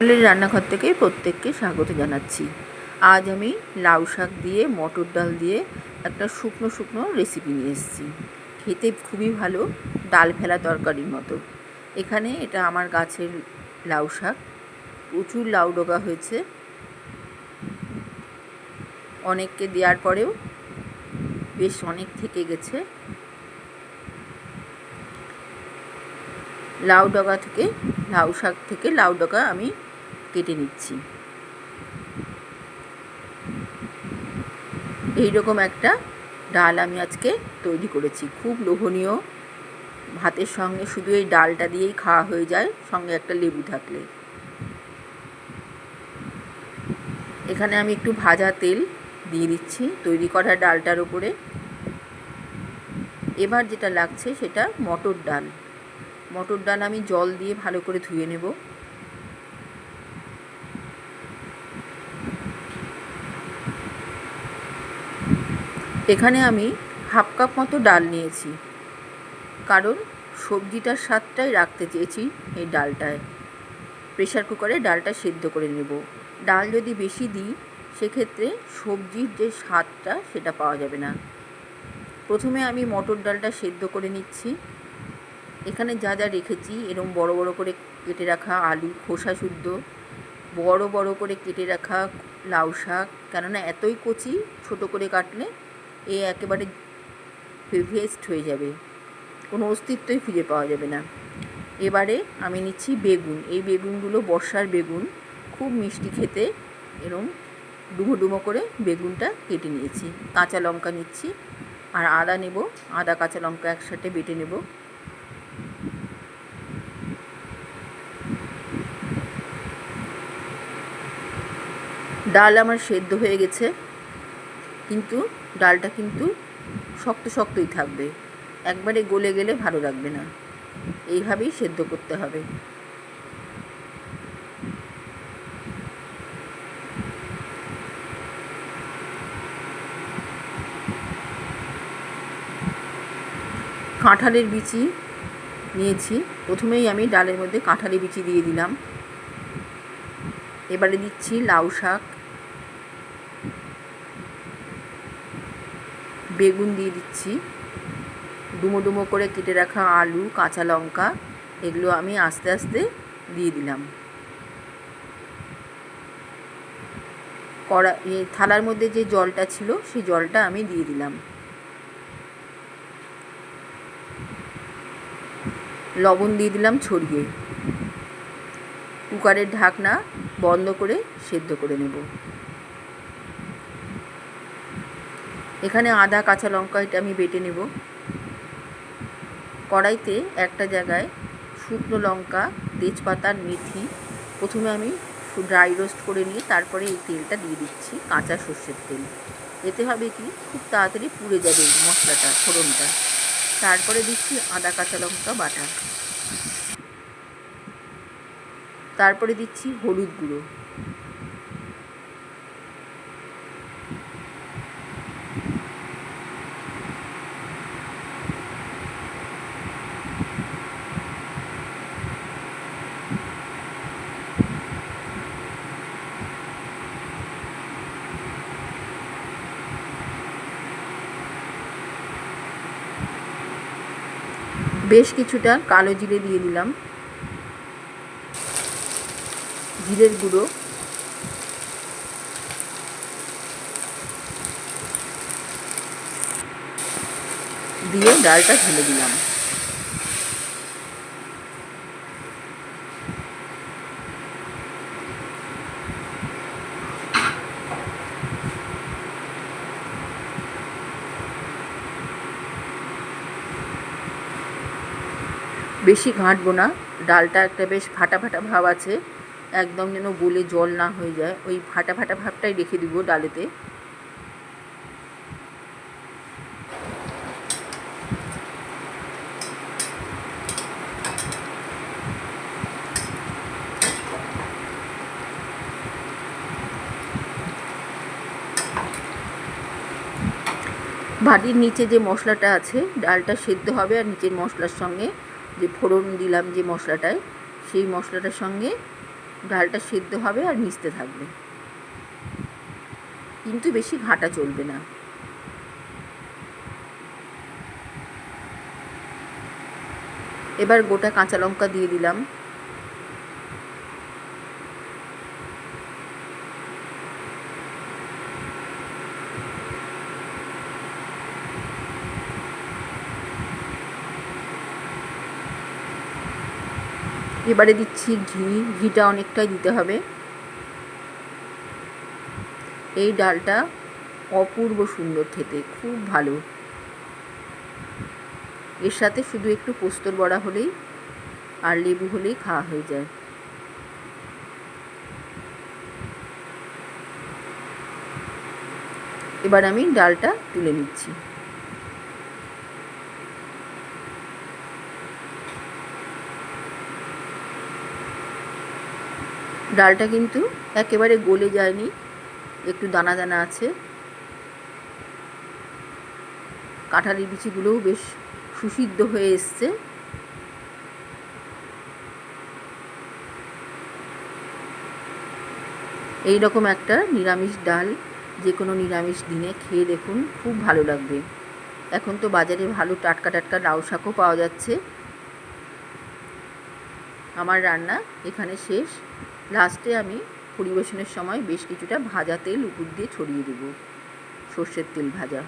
রান্নাঘর থেকে প্রত্যেককে স্বাগত জানাচ্ছি। আজ আমি লাউ শাক দিয়ে মটর ডাল দিয়ে একটা শুকনো শুকনো রেসিপি নিয়ে এসেছি। খেতে খুবই ভালো, ডাল ফেলা তরকারির মতো। এখানে এটা আমার গাছের লাউ শাক, প্রচুর লাউ ডগা হয়েছে। অনেককে দেওয়ার পরেও বেশ অনেক থেকে গেছে। লাউ ডগা থেকে লাউ শাক থেকে লাউ ডগা আমি কেটে নিচ্ছি। এইরকম একটা ডাল আমি আজকে তৈরি করেছি, খুব লোভনীয়। ভাতের সঙ্গে শুধু এই ডালটা দিয়েই খাওয়া হয়ে যায়, সঙ্গে একটা লেবু থাকলে। এখানে আমি একটু ভাজা তেল দিয়ে দিচ্ছি তৈরি করা ডালটার উপরে। এবার যেটা লাগছে সেটা মটর ডাল। মটর ডাল আমি জল দিয়ে ভালো করে ধুয়ে নেব। এখানে আমি হাফ কাপ মতো ডাল নিয়েছি, কারণ সবজিটার স্বাদটাই রাখতে চেয়েছি এই ডালটায়। প্রেশার কুকারে ডালটা সেদ্ধ করে নেব। ডাল যদি বেশি দিই সেক্ষেত্রে সবজির যে স্বাদটা সেটা পাওয়া যাবে না। প্রথমে আমি মটর ডালটা সেদ্ধ করে নিচ্ছি। এখানে যা যা রেখেছি, এরকম বড় বড় করে কেটে রাখা আলু খোসা শুদ্ধ, বড় বড় করে কেটে রাখা লাউ শাক, কেননা এতই কচি, ছোট করে কাটলে একেবারে ভেস্ট হয়ে যাবে, কোনো অস্তিত্বই খুঁজে পাওয়া যাবে না। এবারে আমি নিচ্ছি বেগুন। এই বেগুনগুলো বর্ষার বেগুন, খুব মিষ্টি খেতে। এরম ডুমো ডুমো করে বেগুনটা কেটে নিয়েছি। কাঁচা লঙ্কা নিচ্ছি, আর আদা নেব। আদা কাঁচা লঙ্কা একসাথে বেটে নেব। ডাল আমার সেদ্ধ হয়ে গেছে, কিন্তু ডালটা কিন্তু শক্ত শক্তই থাকবে, একবারে গলে গেলে ভালো লাগবে না। এইভাবেই সেদ্ধ করতে হবে। কাঁঠালের বিচি নিয়েছি। প্রথমেই আমি ডালের মধ্যে কাঁঠালের বিচি দিয়ে দিলাম। এবারে দিচ্ছি লাউ শাক, বেগুন দিয়ে দিচ্ছি, ডুমো ডুমো করে কেটে রাখা আলু কাঁচা লঙ্কা, এগুলো আমি আস্তে আস্তে দিয়ে দিলাম। থালার মধ্যে যে জলটা ছিল সেই জলটা আমি দিয়ে দিলাম। লবণ দিয়ে দিলাম ছড়িয়ে। কুকারের ঢাকনা বন্ধ করে সেদ্ধ করে নেব। এখানে আদা কাঁচা লঙ্কা এটা আমি বেটে নেব। কড়াইতে একটা জায়গায় শুকনো লঙ্কা, তেজপাতা, মেথি প্রথমে আমি ড্রাই রোস্ট করে নিয়ে তারপরে এই তেলটা দিয়ে দিচ্ছি, কাঁচা সর্ষের তেল। এতে হবে কি, খুব তাড়াতাড়ি পুড়ে যাবে এই মশলাটা, ফোড়নটা। তারপরে দিচ্ছি আদা কাঁচা লঙ্কা বাটা। তারপরে দিচ্ছি হলুদ গুঁড়ো। বেশ কিছুটা কালো জিরে দিয়ে দিলাম, জিরের গুঁড়ো, দিয়ে ডালটা ঢেলে দিলাম। বেশি ঘাঁটবো না, ডালটা একটা বেশ ফাটা ফাটা ভাব আছে, একদম যেন গলে জল না হয়ে যায়, ওই ফাটা ফাটা ভাবটাই রেখে দিব ডালেতে। বাটির নিচে যে মশলাটা আছে, ডালটা সেদ্ধ হবে আর নিচের মশলার সঙ্গে যে ফোড়ন দিলাম যে মশলাটায়, সেই মশলাটার সঙ্গে ডালটা সেদ্ধ হবে আর মিশতে থাকবে, কিন্তু বেশি ঘাঁটা চলবে না। এবার গোটা কাঁচা লঙ্কা দিয়ে দিলাম। এবারে দিচ্ছি ঘি। ঘিটা অনেকটাই দিতে হবে। এই ডালটা অপূর্ব সুন্দর খেতে, খুব ভালো। এর সাথে শুধু একটু পোস্তর বড়া হলেই আর লেবু হলেই খাওয়া হয়ে যায়। এবার আমি ডালটা তুলে নিচ্ছি। ডালটা কিন্তু একেবারে গলে যায়নি, একটু দানা দানা আছে। কাঁঠালের বিচিগুলোও বেশ সুসিদ্ধ হয়ে এসছে। এই রকম একটা নিরামিষ ডাল যে কোনো নিরামিষ দিনে খেয়ে দেখুন, খুব ভালো লাগবে। এখন তো বাজারে ভালো টাটকা টাটকা লাউ শাকও পাওয়া যাচ্ছে। আমার রান্না এখানে শেষ। লাস্টে আমি পরিবেশনের সময় বেশ কিছুটা ভাজা তেল উপর দিয়ে ছড়িয়ে দেব, সর্ষের তেল ভাজা।